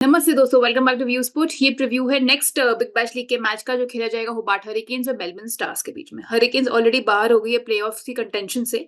नमस्ते दोस्तों, welcome back to View Sport. ये प्रीव्यू है नेक्स्ट बिग बैश लीग के मैच का जो खेला जाएगा होबार्ट हरिकेन्स और मेलबर्न स्टार्स के बीच में। हरिकेन्स ऑलरेडी बाहर हो गई है प्लेऑफ्स की कंटेंशन से।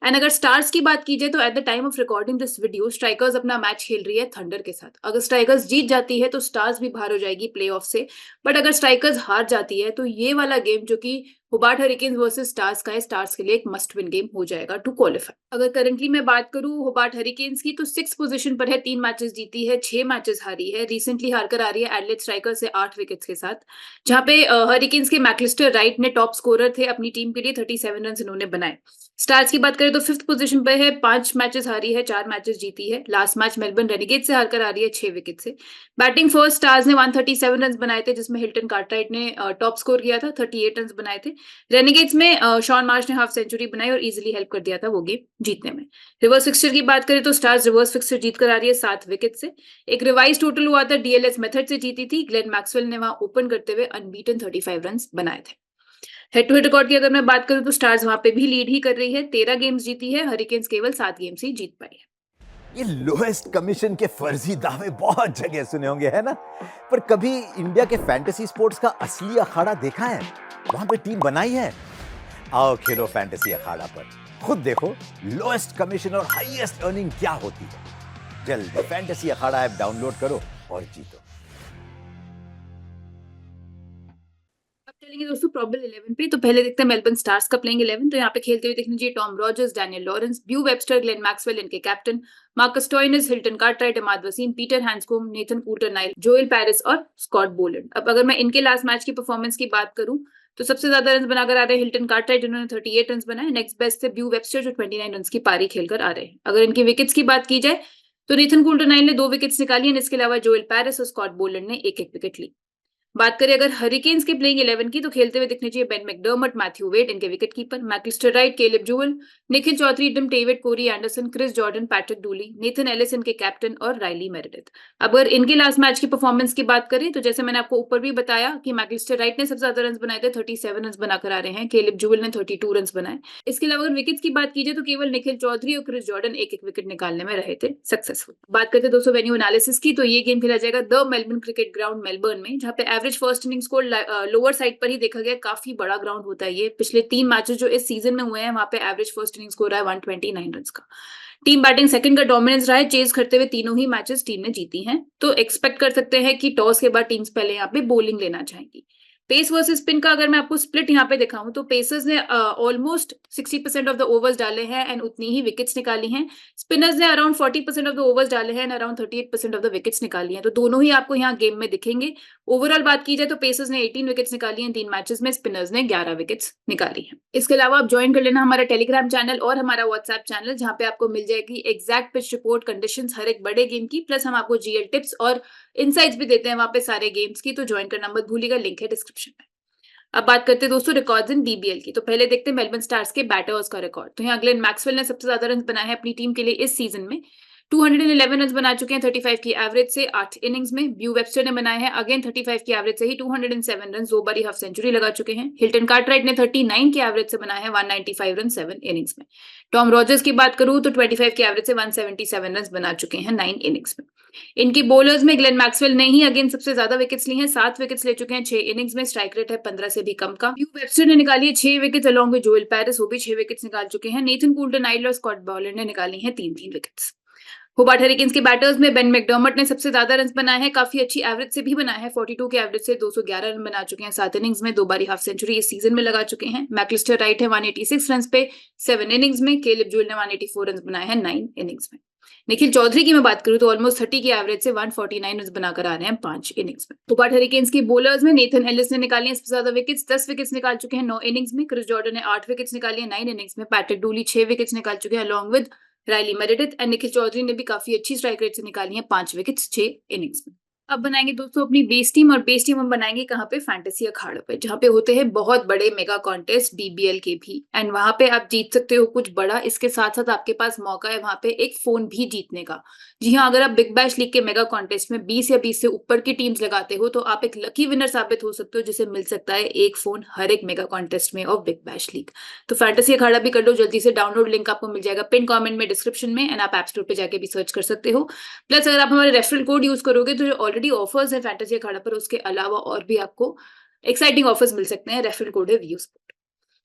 एंड अगर स्टार्स की बात की जाए तो at the time of recording this video strikers अपना मैच खेल रही है थंडर के साथ। अगर स्ट्राइकर्स जीत जाती है तो स्टार्स भी बाहर हो जाएगी प्लेऑफ से। बट अगर स्ट्राइकर्स हार जाती है तो ये वाला गेम जो कि होबार्ट हरिकेन्स वर्सेस स्टार्स का है, स्टार्स के लिए एक मस्ट विन गेम हो जाएगा टू क्वालिफाई। अगर करंटली मैं बात करूं होबार्ट हरिकेन्स की, तो 6 पोजीशन पर है, 3 मैचेस जीती है, 6 मैचेस हारी है, रिसेंटली हारकर आ रही है एडलेड स्ट्राइकर से 8 विकेट्स के साथ। जहां पे हरिकेन्स के मैकलिस्टर राइट ने टॉप स्कोरर थे अपनी टीम के लिए, 37 रन इन्होंने बनाए। स्टार्स की बात करें तो 5th पोजीशन पर है, 5 मैचेस हारी है, 4 मैचेस जीती है। लास्ट मैच मेलबर्न रेनेगेट्स से हारकर आ रही है 6 विकेट से। बैटिंग फर्स्ट स्टार्स ने 137 रन बनाए थे, जिसमें हिल्टन कार्टराइट ने टॉप स्कोर किया था, 38 रन बनाए थे। रेनेगेट्स में शॉन मार्श ने हाफ सेंचुरी बनाई और इजीली हेल्प कर दिया था वो गेम जीतने में। रिवर्स फिक्सचर की बात करें तो स्टार्स रिवर्स फिक्सचर जीत कर आ रही है 7 विकेट से। एक रिवाइज टोटल हुआ था, डीएलएस मेथड से जीती थी। ग्लेन मैक्सवेल ने वहां ओपन करते हुए अनबीटन 35 रन बनाए थे। हेड टू हेड रिकॉर्ड की अगर मैं बात करूं तो स्टार्स वहां पे भी लीड ही कर रही है, 13 गेम्स जीती है, हरिकेन्स केवल 7 गेम्स ही जीत पाई है। ये लोएस्ट कमीशन के फर्जी दावे बहुत जगह सुने होंगे, है ना? पर कभी इंडिया के फैंटेसी स्पोर्ट्स का असली अखाड़ा देखा है? वहां पे टीम बनाई है? आओ खेलो फैंटेसी अखाड़ा पर, खुद देखो लोएस्ट कमीशन और हाईएस्ट अर्निंग क्या होती है। जल्द फैंटेसी अखाड़ा ऐप डाउनलोड करो और जीतो। अब चलेंगे दोस्तों प्रॉबल 11 पे। तो पहले देखते हैं मेलबर्न स्टार्स का प्लेइंग 11। तो यहाँ पे खेलते हुए देखने चाहिए Tom Rogers, Daniel Lawrence, Beau Webster, Glenn Maxwell इनके captain, Marcus Stoinis, Hilton Cartwright, Imad Wasim, Peter Handscomb, Nathan Coulter Nile, Joel Paris और स्कॉट बोलैंड। अब अगर मैं इनके लास्ट मैच की परफॉर्मेंस की बात करूं तो सबसे ज्यादा रन बनाकर आ रहे हैं हिल्टन कार्टराइट, जिन्होंने 38 रन बनाए। नेक्स्ट बेस्ट थे ब्यू वेबस्टर जो 29 रन की पारी खेलकर आ रहे हैं। अगर इनकी विकेट्स की बात की जाए तो नेथन कूल्टर-नाइल ने 2 विकेट्स निकाली है। इसके अलावा जोएल पैरिस और स्कॉट बोलैंड ने एक एक विकेट ली। बात करें अगर हरिकेन्स के प्लेइंग 11 की, तो खेलते हुए दिखने चाहिए बेन मैकडर्मट, मैथ्यू वेड इनके wicket keeper, Macalister Wright, Caleb Jewell, Nikhil Chaudhary, Tim David, Corey Anderson, Chris Jordan, Patrick Dooley, Nathan Ellis इनके कैप्टन और राइली मेरेडिथ। अब अगर इनके लास्ट मैच की परफॉर्मेंस की बात करें तो जैसे मैंने आपको ऊपर भी बताया कि मैकलिस्टर राइट ने सबसे ज्यादा रन बनाए थे, 37 रन बनाकर आ रहे हैं। केलेब जूवल ने 32 रन बनाए। इसके अलावा अगर विकेट्स की बात की जाए तो केवल निखिल चौधरी और क्रिस जॉर्डन एक एक विकेट निकालने में रहे थे सक्सेसफुल। बात करते हैं दोस्तों वेन्यू एनालिसिस की, तो ये गेम खेला जाएगा the Melbourne cricket ground Melbourne में, जहाँ पे average first inning score lower side पर ही देखा गया। काफी बड़ा ग्राउंड होता है ये। पिछले 3 मैचेस जो इस सीजन में हुए हैं वहां पे एवरेज फर्स्ट इनिंग स्कोर रहा है 129 रन का। टीम बैटिंग सेकंड का डोमिनेंस रहा है, चेज करते हुए तीनों ही मैचेस टीम ने जीती हैं। तो एक्सपेक्ट कर सकते हैं कि टॉस के बाद टीम्स पहले यहाँ पे बॉलिंग लेना चाहेंगी। पेस वर्सेस स्पिन का अगर मैं आपको स्प्लिट यहाँ पे दिखाऊं तो पेसर्स ने ऑलमोस्ट 60% ऑफ द ओवर्स डाले हैं एंड उतनी ही विकेट्स निकाली हैं। स्पिनर्स ने अराउंड 40% ऑफ द ओवर्स डाले हैं and around 38% of the wickets निकाली हैं। तो दोनों ही आपको यहाँ गेम में दिखेंगे। ओवरऑल बात की जाए तो पेसर्स ने 18 विकेट्स निकाली हैं 3 मैचेस में, स्पिनर्स ने 11 विकेट्स निकाली हैं। इसके अलावा आप ज्वाइन कर लेना हमारा टेलीग्राम चैनल और हमारा व्हाट्सएप चैनल, जहां पे आपको मिल जाएगी एग्जैक्ट पिच रिपोर्ट, कंडीशंस हर एक बड़े गेम की, प्लस हम आपको जीएल टिप्स और इनसाइट्स भी देते हैं वहां पे सारे गेम्स की। तो ज्वाइन करना मत भूलिएगा, लिंक है डिस्क्रिप्शन में। अब बात करते हैं दोस्तों रिकॉर्ड्स इन बीबीएल की। तो पहले देखते हैं मेलबर्न स्टार्स के बैटर्स का रिकॉर्ड। तो यहाँ ग्लेन मैक्सवेल ने सबसे ज्यादा रन बनाए हैं अपनी टीम के लिए इस सीजन में, 211 रन बना चुके हैं 35 की एवरेज से 8 इनिंग्स में। ब्यू वेबस्टर ने बनाए हैं अगेन 35 की एवरेज से ही 207 रन, 2 बारी हाफ सेंचुरी लगा चुके हैं। हिल्टन कार्टराइट ने 39 की एवरेज से बनाए हैं 195 रन 7 इनिंग्स में। टॉम रॉजर्स की बात करूं तो 25 की एवरेज से 177 रन बना चुके हैं 9 इनिंग्स में। इनकी बॉलर्स में ग्लेन मैक्सवेल ने ही अगेन सबसे ज्यादा विकेट्स ली हैं, 7 विकेट्स ले चुके हैं 6 इनिंग्स में। स्ट्राइक रेट है 15 से भी कम का। ब्यू वेबस्टर ने निकाली है 6 wickets along with Joel Paris, वो भी 6 विकेट्स निकाल चुके हैं। नेथन कूल्टर-नाइल और स्कॉट बोलैंड ने निकाली हैं 3-3 विकेट्स। होबार्ट हरिकेन्स के बैटर्स में बेन मैकडर्मट ने सबसे ज्यादा रन बनाए हैं, काफी अच्छी एवरेज से भी बनाए हैं, 42 के एवरेज से 211 रन बना चुके हैं 7 इनिंग्स में, 2 बारी हाफ सेंचुरी इस सीजन में लगा चुके हैं। मैकलिस्टर राइट है 186 रन पे 7 इनिंग्स में। केलेब जूवल ने 184 रन बनाए हैं 9 इनिंग्स में। निखिल चौधरी की मैं बात करूं तो ऑलमोस्ट 30 की एवरेज से 149 रन बनाकर आ रहे हैं 5 इनिंग्स में। होबार्ट हरिकेन्स की बॉलर्स में नेथन एलिस ने निकाली है सबसे ज्यादा विकेट्स, 10 विकेट्स निकाल चुके हैं 9 इनिंग्स में। क्रिस जॉर्डन ने 8 विकेट्स निकाली है 9 इनिंग्स में। पैट्रिक डूली 6 विकेट्स निकाल चुके हैं along with Riley Meredith and Nikhil Chaudhary ने भी काफी अच्छी स्ट्राइक रेट से निकाली है 5 विकेट्स 6 इनिंग्स में। अब बनाएंगे दोस्तों अपनी बेस टीम, और बेस टीम हम बनाएंगे कहाँ पे? फैंटेसी अखाड़े पे, जहाँ पे होते हैं बहुत बड़े मेगा कॉन्टेस्ट बीबीएल के भी, एंड वहां पे आप जीत सकते हो कुछ बड़ा। इसके साथ साथ आपके पास मौका है वहां पे एक फोन भी जीतने का। जी हाँ, अगर आप बिग बैश लीग के मेगा कॉन्टेस्ट में 20 या 20 से ऊपर की टीम्स लगाते हो तो आप एक लकी विनर साबित हो सकते हो, जिसे मिल सकता है एक फोन हर एक मेगा कॉन्टेस्ट में ऑफ बिग बैश लीग। तो फैंटेसी अखाड़ा भी कर लो जल्दी से, डाउनलोड लिंक आपको मिल जाएगा पिन कमेंट में, डिस्क्रिप्शन में, एंड आप ऐप स्टोर पे जाके भी सर्च कर सकते हो। प्लस अगर आप हमारे रेफरल कोड यूज करोगे तो जो ऑलरेडी ऑफर्स है फैंटेसी अखाड़ा पर, उसके अलावा और भी आपको एक्साइटिंग ऑफर्स मिल सकते हैं। रेफरल कोड है व्यू।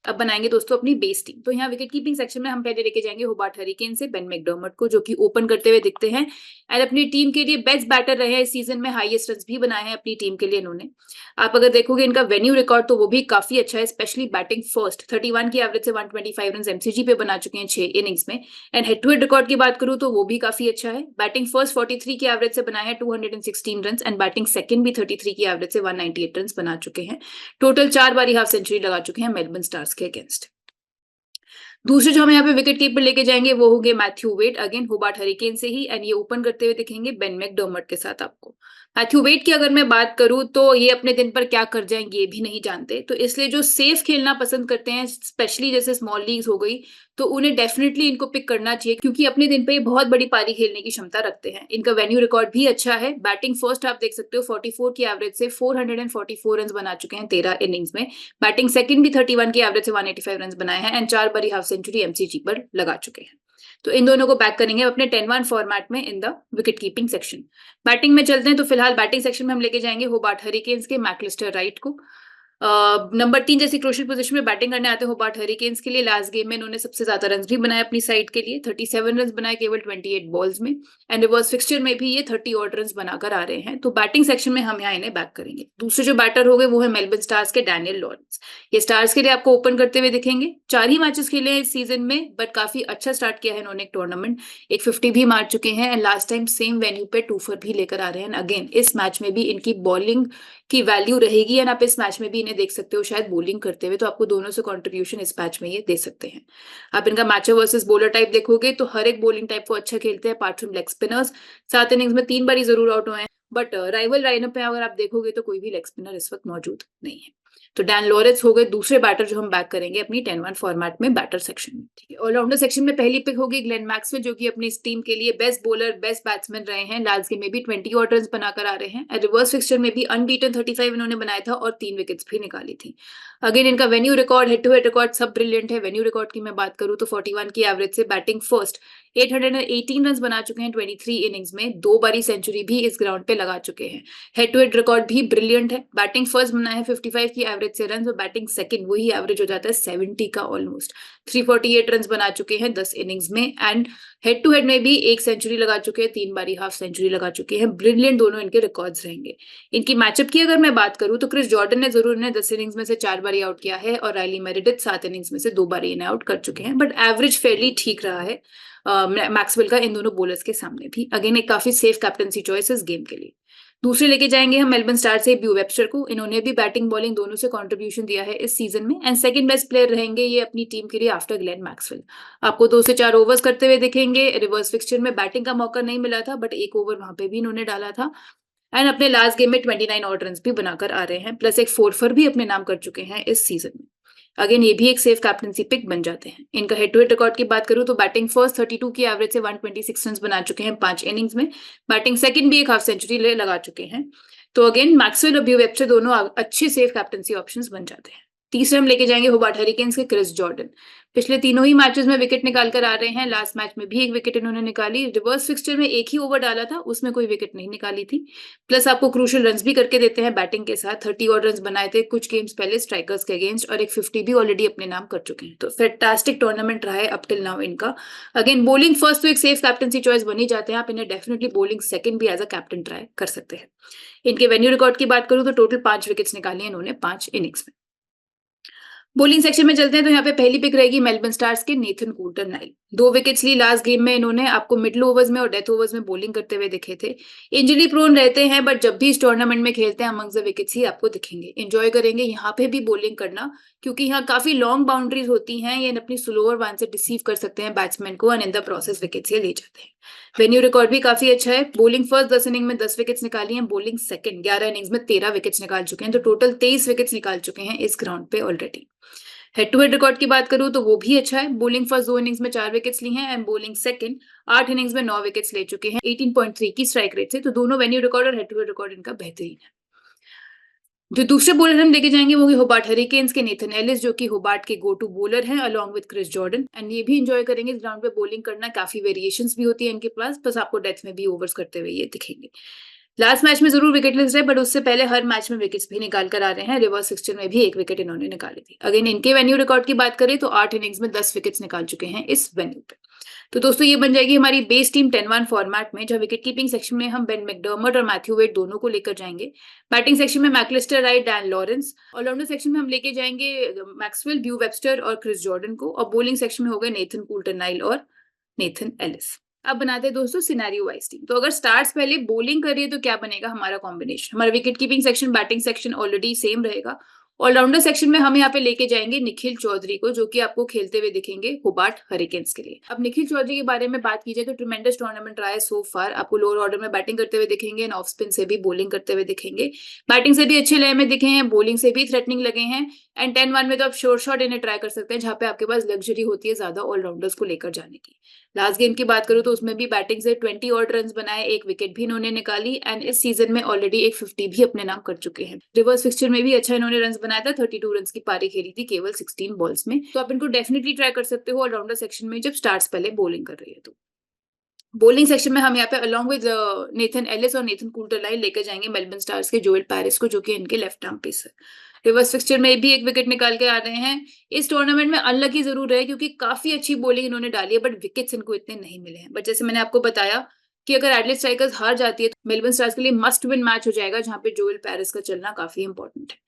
अब बनाएंगे दोस्तों अपनी बेस टीम। तो यहाँ विकेट कीपिंग सेक्शन में हम पहले लेके जाएंगे होबार्ट हरिकेन से बेन मैकडर्मट को, जो कि ओपन करते हुए दिखते हैं एंड अपनी टीम के लिए बेस्ट बैटर रहे हैं इस सीजन में, हाईएस्ट रन्स भी बनाए हैं अपनी टीम के लिए इन्होंने। आप अगर देखोगे इनका वेन्यू रिकॉर्ड तो वो भी काफी अच्छा है, स्पेशली बैटिंग फर्स्ट 31 की एवरेज से 125 रन एमसीजी पे बना चुके हैं 6 इनिंग्स में। And head to head record की बात करूं तो वो भी काफी अच्छा है। बैटिंग फर्स्ट 43 की एवरेज से बनाए हैं 216 रन, एंड बैटिंग सेकंड भी 33 की एवरेज से 198 रन बना चुके हैं। टोटल 4 बारी हाफ सेंचुरी लगा चुके हैं मेलबर्न स्टार्स के अगेंस्ट। दूसरे जो हम यहाँ पे विकेट कीपर लेके जाएंगे वो होंगे Matthew Wade, again Hobart Hurricane से ही, एंड ये ओपन करते हुए दिखेंगे बेन मैकडर्मट के साथ आपको। मैथ्यू वेड की अगर मैं बात करूं तो ये अपने दिन पर क्या कर जाएंगे ये भी नहीं जानते, तो इसलिए जो सेफ खेलना पसंद करते हैं, स्पेशली जैसे स्मॉल लीग्स हो गई, तो उन्हें डेफिनेटली इनको पिक करना चाहिए, क्योंकि अपने दिन पे ये बहुत बड़ी पारी खेलने की क्षमता रखते हैं। इनका वेन्यू रिकॉर्ड भी अच्छा है। बैटिंग फर्स्ट आप देख सकते हो 44 की एवरेज से 444 रन बना चुके हैं 13 इनिंग्स में। बैटिंग सेकंड भी 31 की एवरेज से 185 रन बनाए हैं, एंड 4 बारी हाफ सेंचुरी एमसीजी पर लगा चुके हैं। तो इन दोनों को बैक करेंगे अपने 10-1 फॉर्मेट में in the wicket keeping section. Batting में चलते हैं, तो फिलहाल बैटिंग सेक्शन में हम लेके जाएंगे होबार्ट हरिकेन्स के मैकलिस्टर राइट को। नंबर 3 जैसी क्रूशियल पोजीशन में बैटिंग करने आते हैं होबार्ट हरिकेन्स के लिए। लास्ट गेम में इन्होंने सबसे ज्यादा रन भी बनाए अपनी साइड के लिए, 37 रन बनाए केवल 28 बॉल्स में, एंड रिवर्स फिक्सचर में भी ये 30 ऑड रन बनाकर आ रहे हैं। तो बैटिंग सेक्शन में हम यहाँ इन्हें बैक करेंगे। दूसरे जो बैटर हो गए वो है मेलबर्न स्टार्स के डैनियल लॉरेंस। ये स्टार्स के लिए आपको ओपन करते हुए दिखेंगे। 4 ही मैचेस खेले हैं इस सीजन में, बट काफी अच्छा स्टार्ट किया है इन्होंने एक टूर्नामेंट, एक 50 भी मार चुके हैं, and last time same venue पे 2 फॉर भी लेकर आ रहे हैं। अगेन इस मैच में भी इनकी बॉलिंग की वैल्यू रहेगी, एंड आप इस मैच में भी इन्हें देख सकते हो शायद बॉलिंग करते हुए, तो आपको दोनों से कंट्रीब्यूशन इस मैच में ये दे सकते हैं। आप इनका मैचर वर्सेस बॉलर टाइप देखोगे तो हर एक बॉलिंग टाइप को अच्छा खेलते हैं apart from leg spinners. 7 innings में 3 बारी जरूर आउट हुए हैं, बट राइवल लाइनअप में अगर आप देखोगे तो कोई भी लेग स्पिनर इस वक्त मौजूद नहीं है। तो डैन लॉरेंस हो गए दूसरे बैटर जो हम बैक करेंगे अपनी 10-1 फॉर्मेट में बैटर सेक्शन में। ठीक है, ऑलराउंडर सेक्शन में पहली पिक होगी ग्लेन मैक्सवेल, जो कि अपनी इस टीम के लिए बेस्ट बॉलर बेस्ट बैट्समैन रहे हैं। लास्ट गेम में भी 20 ऑड रन बनाकर आ रहे हैं। रिवर्स फिक्सचर में भी अनबीटन 35 इन्होंने बनाया था और 3 विकेट्स भी निकाली थी। अगेन इनका venue record, head to head record सब ब्रिलियंट है। वेन्यू रिकॉर्ड की मैं बात करूं तो 41 की एवरेज से बैटिंग फर्स्ट 818 रन बना चुके हैं 23 इनिंग्स में। 2 बारी सेंचुरी भी इस ग्राउंड पे लगा चुके हैं। हेड टू हेड रिकॉर्ड भी ब्रिलियंट है। बैटिंग फर्स्ट बना है 55 की एवरेज से रन, और बैटिंग सेकंड वही एवरेज हो जाता है 70 का ऑलमोस्ट। 348 रन बना चुके हैं 10 इनिंग्स में, एंड हेड टू हेड में भी एक सेंचुरी लगा चुके हैं, 3 बारी हाफ सेंचुरी लगा चुके हैं। ब्रिलियंट दोनों इनके रिकॉर्ड्स रहेंगे। इनकी मैचअप की अगर मैं बात करूं तो क्रिस जॉर्डन ने जरूर इन्हें 10 इनिंग्स में से 4 बारी आउट किया है, और राइली मेरिडिथ 7 इनिंग्स में से 2 बारी इन्हें आउट कर चुके हैं, बट एवरेज फेयरली ठीक रहा है मैक्सवेल का इन दोनों बॉलर्स के सामने भी। अगेन एक काफी सेफ कैप्टनसी चॉइस इस गेम के लिए। दूसरे लेके जाएंगे हम मेलबर्न स्टार से ब्यू वेबस्टर को। इन्होंने भी बैटिंग बॉलिंग दोनों से कंट्रीब्यूशन दिया है इस सीजन में, एंड सेकंड बेस्ट प्लेयर रहेंगे ये अपनी टीम के लिए आफ्टर ग्लेन मैक्सवेल। आपको 2 से 4 ओवर्स करते हुए दिखेंगे। रिवर्स फिक्सचर में बैटिंग का मौका नहीं मिला था, बट एक ओवर वहां पे भी इन्होंने डाला था, एंड अपने लास्ट गेम में 29 ऑड रन भी बनाकर आ रहे हैं, प्लस एक 4 फॉर भी अपने नाम कर चुके हैं इस सीजन में। अगेन ये भी एक सेफ कैप्टनसी पिक बन जाते हैं। इनका हेड टू हेड रिकॉर्ड की बात करूं तो बैटिंग फर्स्ट 32 की एवरेज से 126 रन बना चुके हैं 5 इनिंग्स में। बैटिंग सेकंड भी एक हाफ सेंचुरी लगा चुके हैं। तो अगेन मैक्सवेल और ब्यू वेबस्टर दोनों अच्छे सेफ कैप्टनसी ऑप्शंस बन जाते हैं। तीसरे हम लेके जाएंगे होबार्ट हरिकेन्स के क्रिस जॉर्डन। पिछले तीनों ही मैचेस में विकेट निकाल कर आ रहे हैं। लास्ट मैच में भी एक विकेट इन्होंने निकाली। रिवर्स फिक्सचर में एक ही ओवर डाला था, उसमें कोई विकेट नहीं निकाली थी। प्लस आपको क्रूशियल रन्स भी करके देते हैं बैटिंग के साथ। 30 और रन्स बनाए थे कुछ गेम्स पहले स्ट्राइकर्स के अगेंस्ट, और एक 50 भी ऑलरेडी अपने नाम कर चुके हैं। तो फैंटास्टिक टूर्नामेंट रहा है अप टिल नाउ इनका। अगेन बॉलिंग फर्स्ट तो एक सेफ कैप्टनसी चॉइस बनी जाते हैं। आप इन्हें डेफिनेटली बॉलिंग सेकंड भी एज अ कैप्टन ट्राई कर सकते हैं। इनके वेन्यू रिकॉर्ड की बात करूं तो टोटल 5 विकेट्स निकाली इन्होंने 5 इनिंग्स में। बॉलिंग सेक्शन में चलते हैं, तो यहाँ पे पहली पिक रहेगी मेलबर्न स्टार्स के नेथन कोल्टर-नाइल। 2 विकेट्स ली लास्ट गेम में इन्होंने। आपको मिडिल ओवर्स में और डेथ ओवर्स में बॉलिंग करते हुए दिखे थे। इंजरी प्रोन रहते हैं, बट जब भी इस टूर्नामेंट में खेलते हैं अमंग द विकेट्स ही आपको दिखेंगे। एंजॉय करेंगे यहाँ पे भी बॉलिंग करना, क्योंकि यहाँ काफी लॉन्ग बाउंड्रीज होती हैं। ये अपनी स्लोअर वन से डिसीव कर सकते हैं बैट्समैन को, and in the process wickets ये ले जाते हैं। वेन्यू रिकॉर्ड भी काफी अच्छा है। बॉलिंग फर्स्ट 10 इनिंग में 10 विकेट्स निकाली हैं, बॉलिंग सेकंड 11 इनिंग्स में 13 विकेट्स निकाल चुके हैं, तो टोटल 23 विकेट्स निकाल चुके हैं इस ग्राउंड पे already. Head to head record की बात करूं तो वो भी अच्छा है। बॉलिंग फर्स्ट 2 इनिंग्स में 4 विकेट्स ली हैं एंड बॉलिंग सेकंड 8 इनिंग्स में 9 विकेट्स ले चुके हैं 18.3 की स्ट्राइक रेट से, तो दोनों वेन्यू रिकॉर्ड और हेड टू हेड रिकॉर्ड इनका बेहतरीन है। जो दूसरे बॉलर हम लेके जाएंगे वो होबार्ट हरिकेन्स के नेथन एलिस, जो कि होबार्ट के गो टू बॉलर हैं along with Chris Jordan, and ये भी एंजॉय करेंगे इस ग्राउंड पे बॉलिंग करना। काफी वेरिएशंस भी होती है इनके पास, बस आपको डेथ में भी ओवर्स करते हुए ये दिखेंगे। लास्ट मैच में जरूर विकेटलेस रहे, बट उससे पहले हर मैच में विकेट्स भी निकाल कर आ रहे हैं। रिवर्स फिक्सचर में भी एक विकेट इन्होंने निकाली थी। अगेन इनके वेन्यू रिकॉर्ड की बात करें तो 8 इनिंग्स में 10 विकेट्स निकाल चुके हैं इस वेन्यू पे। तो दोस्तों ये बन जाएगी हमारी बेस टीम 10-1 फॉर्मेट में, जहां विकेट कीपिंग सेक्शन में हम बेन मैकडर्मट और मैथ्यू वेड दोनों को लेकर जाएंगे। बैटिंग सेक्शन में McAllister Wright, Dan Lawrence. Allrounder section में हम लेके जाएंगे मैक्सवेल, ब्यू वेबस्टर और क्रिस जॉर्डन को, और बॉलिंग सेक्शन में हो गए नेथन कुल्टर-नाइल और नेथन एलिस। अब बनाते हैं दोस्तों सिनेरियो वाइज टीम। तो अगर स्टार्स पहले बॉलिंग कर रही है तो क्या बनेगा हमारा कॉम्बिनेशन। हमारा wicket keeping section, batting section already same रहेगा। ऑलराउंडर सेक्शन में हम यहाँ पे लेके जाएंगे निखिल चौधरी को, जो कि आपको खेलते हुए दिखेंगे होबार्ट हरिकेन्स के लिए। अब निखिल चौधरी के बारे में बात की जाए तो ट्रिमेंडस टूर्नामेंट रहा है सो फार। आपको लोअर ऑर्डर में बैटिंग करते हुए दिखेंगे एंड ऑफ स्पिन से भी बॉलिंग करते हुए दिखेंगे। बैटिंग से भी अच्छे लय में दिखे हैं, बॉलिंग से भी थ्रेटनिंग लगे हैं, एंड 10-1 में तो आप श्योर शॉट इन्हें ट्राई कर सकते हैं, जहां पे आपके पास लग्जरी होती है ज्यादा ऑलराउंडर्स को लेकर जाने की। लास्ट गेम की बात करूं तो उसमें भी बैटिंग से 20 ऑड रन बनाए, एक विकेट भी इन्होंने निकाली, एंड इस सीजन में ऑलरेडी एक 50 भी अपने नाम कर चुके हैं। रिवर्स फिक्सचर में भी अच्छा इन्होंने रन बनाया था, 32 रन की पारी खेली थी केवल 16 बॉल्स में। तो आप इनको डेफिनेटली ट्राई कर सकते हो ऑलराउंडर सेक्शन में जब स्टार्स पहले बॉलिंग कर रही है तो। बॉलिंग सेक्शन में हम यहाँ पे अलॉन्ग विद नेथन एलिस और नेथन कुल्टर-नाइल लेकर जाएंगे मेलबर्न स्टार्स के जोएल पैरिस को, जो कि इनके लेफ्ट आर्म पेस है। रिवर्स फिक्सचर में भी एक विकेट निकाल के आ रहे हैं। इस टूर्नामेंट में अनलकी जरूर रहे क्योंकि काफी अच्छी बॉलिंग इन्होंने डाली है, बट विकेट्स इनको इतने नहीं मिले हैं। बट जैसे मैंने आपको बताया कि अगर एडलेट स्ट्राइकर्स हार जाती है तो मेलबर्न स्टार्स के लिए मस्ट विन मैच हो जाएगा, जहां पे जोएल पैरिस का चलना काफी इंपॉर्टेंट है।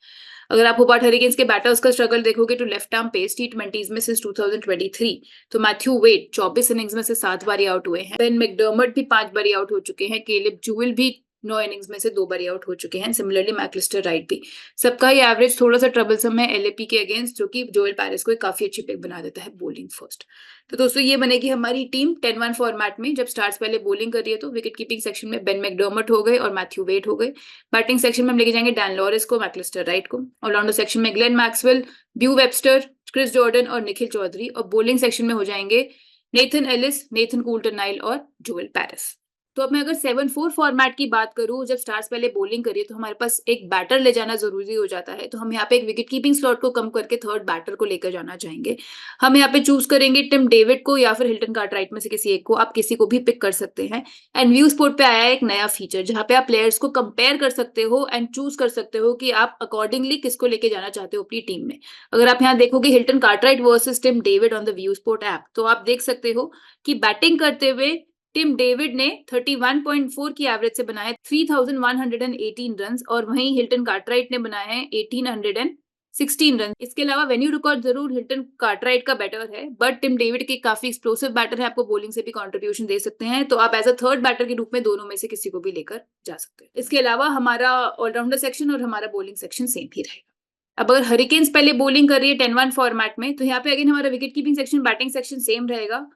अगर आप होबार्ट हरिकेन्स के बैटर्स का स्ट्रगल देखोगे तो लेफ्ट आर्म पेस टी20 में सिंस 2023 तो मैथ्यू वेड 24 इनिंग्स में से 7 बारी आउट हुए हैं। बेन मैकडर्मट भी 5 बारी आउट हो चुके हैं। केलेब जूएल भी 9 इनिंग्स में से 2 बारी आउट हो चुके हैं। सिमिलरली मैकलिस्टर राइट भी। सबका ही एवरेज थोड़ा सा ट्रबलसम है एलएपी के अगेंस्ट, जो कि जोएल पैरिस को एक काफी अच्छी पिक बना देता है बॉलिंग फर्स्ट। तो दोस्तों ये बनेगी हमारी टीम 10-1 फॉर्मेट में, जब स्टार्स पहले बॉलिंग कर रही है तो विकेट कीपिंग सेक्शन में बेन मैकडर्मट हो गए और मैथ्यू वेड हो गए। बैटिंग सेक्शन में हम लेके जाएंगे डैन लॉरेंस को, मैकलिस्टर राइट को। ऑलराउंडर सेक्शन में Glenn Maxwell, Beau Webster, Chris Jordan और निखिल चौधरी, और बॉलिंग सेक्शन में हो जाएंगे नेथन एलिस, नेथन कुल्टर-नाइल और जोएल पैरिस। तो अब मैं अगर 7-4 फॉर्मेट की बात करूं, जब स्टार्स पहले बॉलिंग करिए तो हमारे पास एक बैटर ले जाना जरूरी हो जाता है, तो हम यहाँ पे एक विकेट कीपिंग स्लॉट को कम करके थर्ड बैटर को लेकर जाना चाहेंगे। हम यहाँ पे चूज करेंगे टिम डेविड को या फिर हिल्टन कार्टराइट में से किसी एक को, आप किसी को भी पिक कर सकते हैं। एंड व्यू स्पोर्ट पे आया है एक नया फीचर जहां पे आप प्लेयर्स को कंपेयर कर सकते हो एंड चूज कर सकते हो कि आप अकॉर्डिंगली किसको लेके जाना चाहते हो अपनी टीम में। अगर आप यहाँ देखोगे Hilton Cartwright versus Tim David on the View Sport app, तो आप देख सकते हो कि बैटिंग करते हुए टिम डेविड ने 31.4 की एवरेज से बनाए 3118 रन, और वहीं हिल्टन कार्टराइट ने बनाए हैं 1816 रन। इसके अलावा वेन्यू रिकॉर्ड जरूर हिल्टन कार्टराइट का बेटर है, बट टिम डेविड के काफी एक्सप्लोसिव बैटर है, आपको बॉलिंग से भी कंट्रीब्यूशन दे सकते हैं, तो आप एज अ थर्ड बैटर के रूप में दोनों में से किसी को भी लेकर जा सकते हैं। इसके अलावा हमारा ऑलराउंडर सेक्शन और हमारा बॉलिंग सेक्शन सेम ही रहेगा। अब अगर हरिकेन्स पहले बॉलिंग कर रही है 10-1 फॉर्मेट में, तो यहाँ पे अगेन हमारा wicket keeping section, batting section same रहेगा।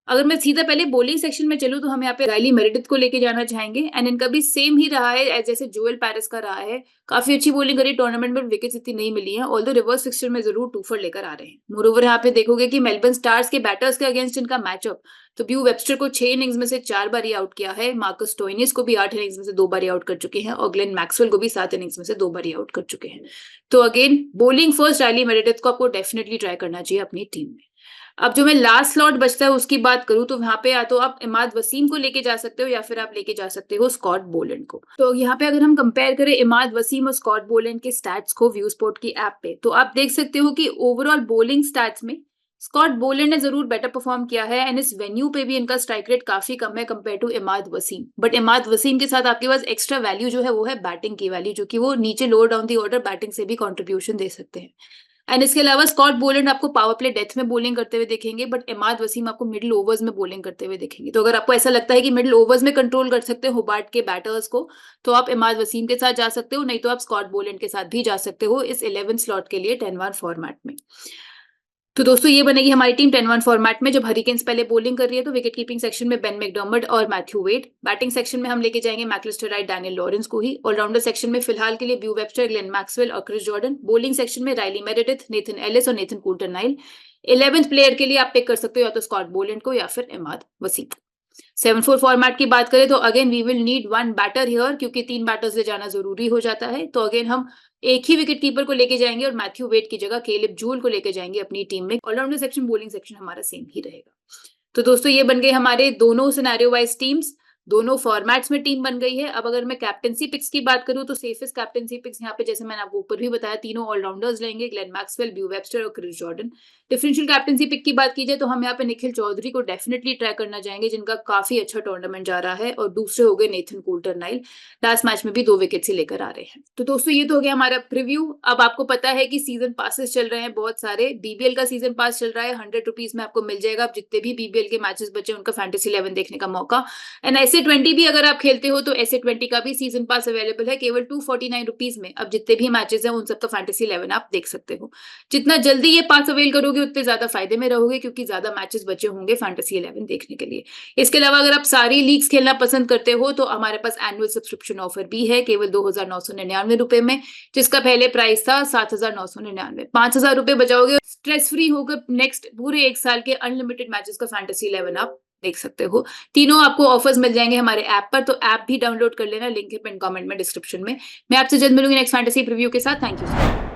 अगर मैं सीधा पहले बॉलिंग सेक्शन में चलूं तो हम यहाँ पे राइली मेरिडिथ को लेके जाना चाहेंगे, एंड इनका भी सेम ही रहा है जैसे जोएल पैरिस का रहा है। काफी अच्छी बॉलिंग करी टूर्नामेंट में, विकेट्स इतनी नहीं मिली हैं, ऑल्दो रिवर्स फिक्सचर में जरूर 2 लेकर आ रहे हैं। मोरओवर यहाँ पे देखोगे कि मेलबर्न स्टार्स के बैटर्स के अगेंस्ट इनका मैचअप, तो ब्यू वेबस्टर को 6 इनिंग्स में से 4 बारी आउट किया है, मार्कस स्टोइनिस को भी 8 इनिंग्स में से 2 बारी आउट कर चुके हैं, और ग्लेन मैक्सवेल को भी 7 इनिंग्स में से 2 बारी आउट कर चुके हैं। तो again bowling first Riley Meredith को आपको डेफिनेटली ट्राई करना चाहिए अपनी टीम में। अब जो मैं लास्ट स्लॉट बचता है उसकी बात करूं तो वहां पे या तो आप इमाद वसीम को लेके जा सकते हो या फिर आप लेके जा सकते हो स्कॉट बोलैंड को। तो यहाँ पे अगर हम कंपेयर करें इमाद वसीम और स्कॉट बोलैंड के स्टैट्स को व्यू स्पोर्ट की ऐप पे, तो आप देख सकते हो कि ओवरऑल बॉलिंग स्टैट्स में स्कॉट बोलैंड ने जरूर बेटर परफॉर्म किया है, एंड इस वेन्यू पे भी इनका स्ट्राइक रेट काफी कम है compare to Imad Wasim. But Imad Wasim के साथ आपके पास एक्स्ट्रा वैल्यू जो है वो है बैटिंग की वैल्यू, जो कि वो नीचे lower down the order batting से भी कॉन्ट्रीब्यूशन दे सकते हैं। एंड इसके अलावा स्कॉट बोलैंड आपको पावर प्ले डेथ में बॉलिंग करते हुए देखेंगे, बट इमाद वसीम आपको मिडिल ओवर्स में बॉलिंग करते हुए देखेंगे। तो अगर आपको ऐसा लगता है कि मिडिल ओवर्स में कंट्रोल कर सकते हो होबार्ट के बैटर्स को, तो आप इमाद वसीम के साथ जा सकते हो, नहीं तो आप स्कॉट बोलैंड के साथ भी जा सकते हो इस 11 स्लॉट के लिए 10-1 फॉर्मेट में। तो दोस्तों ये बनेगी हमारी टीम 10-1 फॉर्मेट में। जब हरिकेन्स पहले बॉलिंग कर रही है तो विकेट कीपिंग सेक्शन में बेन मैकडर्मट और मैथ्यू वेड, बैटिंग सेक्शन में हम लेके जाएंगे मैकलिस्टर राइट, डैनियल लॉरेंस को ही, ऑलराउंडर सेक्शन में फिलहाल के लिए ब्यू वेबस्टर, ग्लेन मैक्सवेल और क्रिस जॉर्डन, बॉलिंग सेक्शन में राइली मेरेडिथ, नेथन एलिस और नेथन कूल्टर-नाइल, 11th प्लेयर के लिए आप पिक कर सकते हो या तो स्कॉट बोलैंड को या फिर इमाद वसीम को। 7-4 फॉर्मेट की बात करें तो again we will need one batter here, क्योंकि 3 बैटर्स ले जाना जरूरी हो जाता है। तो अगेन हम एक ही विकेट कीपर को लेके जाएंगे और मैथ्यू वेड की जगह केलिब जूल को लेके जाएंगे अपनी टीम में। ऑलराउंडर सेक्शन, बॉलिंग सेक्शन हमारा सेम ही रहेगा। तो दोस्तों ये बन गए हमारे दोनों सिनेरियो वाइज टीम्स, दोनों फॉर्मेट्स में टीम बन गई है। अब अगर मैं कैप्टेंसी पिक्स की बात करूं तो सेफेस्ट कैप्टेंसी पिक्स यहाँ पे जैसे मैंने आपको ऊपर भी बताया, तीनों ऑलराउंडर्स लेंगे, ग्लेन मैक्सवेल, ब्यू वेबस्टर और Chris Jordan. Differential captaincy pick की बात की जाए तो हम यहाँ पे निखिल चौधरी को डेफिनेटली ट्राई करना चाहेंगे, जिनका काफी अच्छा टूर्नामेंट जा रहा है, और दूसरे हो गए नेथन कूल्टर-नाइल, लास्ट मैच में भी 2 विकेट्स ही लेकर आ रहे हैं। तो दोस्तों ये तो हो गया हमारा प्रीव्यू। अब आपको पता है कि सीजन पासेस चल रहे हैं बहुत सारे, बीबीएल का सीजन पास चल रहा है, 100 रुपीज में आपको मिल जाएगा। आप जितने भी बीबीएल के मैचेस बचे उनका फैंटेसी 11 देखने का मौका, एंड SA20 भी अगर आप खेलते हो तो SA20 का भी सीजन पास अवेलेबल है केवल 249 रुपीज में। अब जितने भी मैचेस हैं उन सबका फैंटेसी 11 आप देख सकते हो। जितना जल्दी ये पास अवेल करोगे उतने ज्यादा फायदे में रहोगे, क्योंकि ज्यादा मैचेस बचे होंगे फैंटेसी 11 देखने के लिए। इसके अलावा अगर आप सारी लीग्स खेलना पसंद करते हो तो हमारे पास एनुअल सब्सक्रिप्शन ऑफर भी है केवल 2,999 रुपए में, जिसका पहले प्राइस था 7,999। 5,000 रुपए बचाओगे, स्ट्रेस फ्री होकर नेक्स्ट पूरे 1 साल के अनलिमिटेड मैचेस का फैंटेसी 11 आप देख सकते हो। तीनों आपको ऑफर्स मिल जाएंगे हमारे ऐप पर, तो ऐप भी डाउनलोड कर लेना, लिंक है पिन कमेंट में, डिस्क्रिप्शन में। मैं आपसे जल्द मिलूंगी नेक्स्ट फैंटेसी प्रीव्यू के साथ। Thank you.